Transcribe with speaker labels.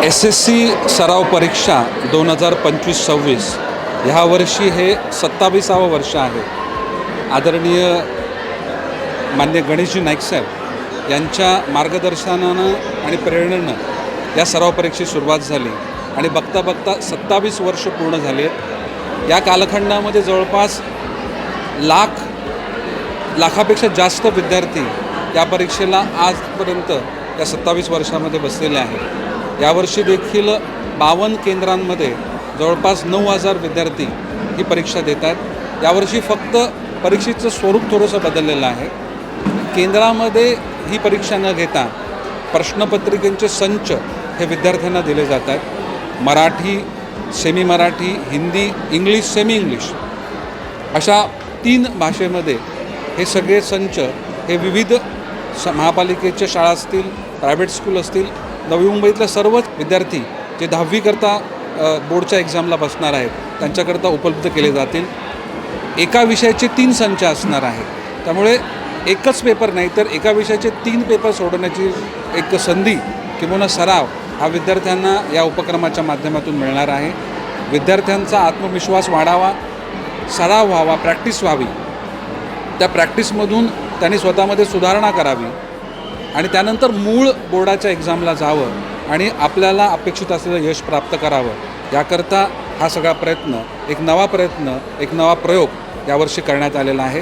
Speaker 1: SSC सराव परीक्षा 2025-26 ह्या वर्षी हे 27वं वर्ष आहे. आदरणीय मान्य गणेशजी नाईक साहेब यांच्या मार्गदर्शनानं आणि प्रेरणेनं या सराव परीक्षेची सुरुवात झाली आणि बघता बघता 27 वर्ष पूर्ण झाली आहेत. या कालखंडामध्ये जवळपास लाखापेक्षा जास्त विद्यार्थी या परीक्षेला आजपर्यंत या 27 वर्षामध्ये बसलेले आहेत. यावर्षी देखील 52 केंद्रांमध्ये जवळपास 9,000 विद्यार्थी ही परीक्षा देतात. यावर्षी फक्त परीक्षेचं स्वरूप थोडंसं बदललेलं आहे. केंद्रामध्ये ही परीक्षा न घेता प्रश्नपत्रिकेंचे संच हे विद्यार्थ्यांना दिले जातात. Marathi, semi Marathi, Hindi, English, semi English अशा 3 भाषेमध्ये हे सगळे संच हे विविध महापालिकेच्या शाळा असतील, प्रायव्हेट स्कूल असतील, नवी मुंबईतले सर्वच विद्यार्थी जे 10वी करता बोर्डच्या एक्झामला बसणार आहेत त्यांच्याकरता उपलब्ध केले जातील. एका विषयाचे 3 संच असणार आहेत. त्यामुळे एकच पेपर नाही तर एका विषयाचे 3 पेपर सोडवण्याची एक संधी किंवा सराव हा विद्यार्थ्यांना या उपक्रमाच्या माध्यमातून मिळणार आहे. विद्यार्थ्यांचा आत्मविश्वास वाढावा, सराव व्हावा, प्रॅक्टिस व्हावी. त्या प्रॅक्टिसमधून त्यांनी स्वतःमध्ये सुधारणा करावी आणि त्यानंतर मूळ बोर्डाच्या एक्झामला जावं आणि आपल्याला अपेक्षित असलेलं यश प्राप्त करावं. याकरता हा सगळा प्रयत्न, एक नवा प्रयोग यावर्षी करण्यात आलेला आहे.